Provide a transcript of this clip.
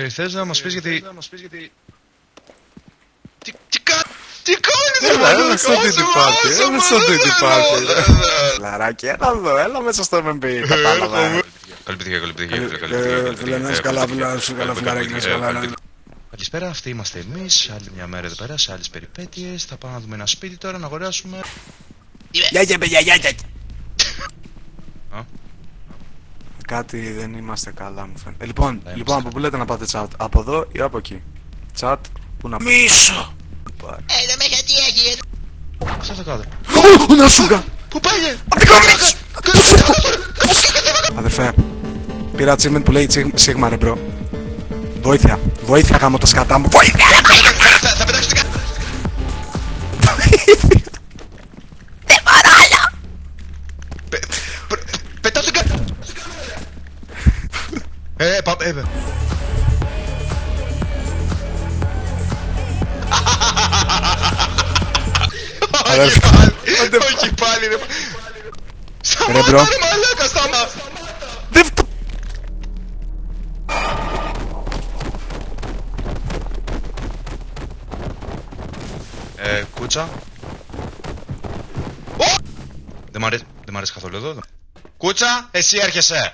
Θες να μας πεις γιατί... Τι κάνεις Έλα στο Diddy Party, έλα στο Diddy Party. Λαράκι, έλα εδώ, έλα μέσα στο MMB, κατάλαβα. Καλή Φίλε, να είσαι καλά, φιλαράκι, να είσαι καλά. Καλησπέρα, αυτοί είμαστε εμείς. Άλλη μια μέρα εδώ πέρα, σε άλλες περιπέτειες. Θα πάμε να δούμε ένα σπίτι τώρα, να αγοράσουμε. Γεια παιδιά, γεια. Κάτι δεν είμαστε καλά μου φαίνεται. Λοιπόν, από πού λέτε να πάτε chat, από εδώ ή από εκεί? Chat, πού να πάτε? Μίσο! Εδώ μέσα τι έχει εδώ? Σε αυτό κάτω. Ω, να σούγα! Πού πήγε! Αδερφέ, πήρα achievement που λέει Sigma ρε μπρο. Βοήθεια, βοήθεια γάμω το σκατά μου, βοήθεια! Θα πετάξω την κάτω! Δεν μπορώ άλλο! Πετάω την κάτω! Πάμε. Όχι πάλι ρε. Σταμάτα ρε μαλάκα, σταμάτα. Κούτσα. Δεν μ' αρέσει καθόλου εδώ. Κούτσα, εσύ έρχεσαι.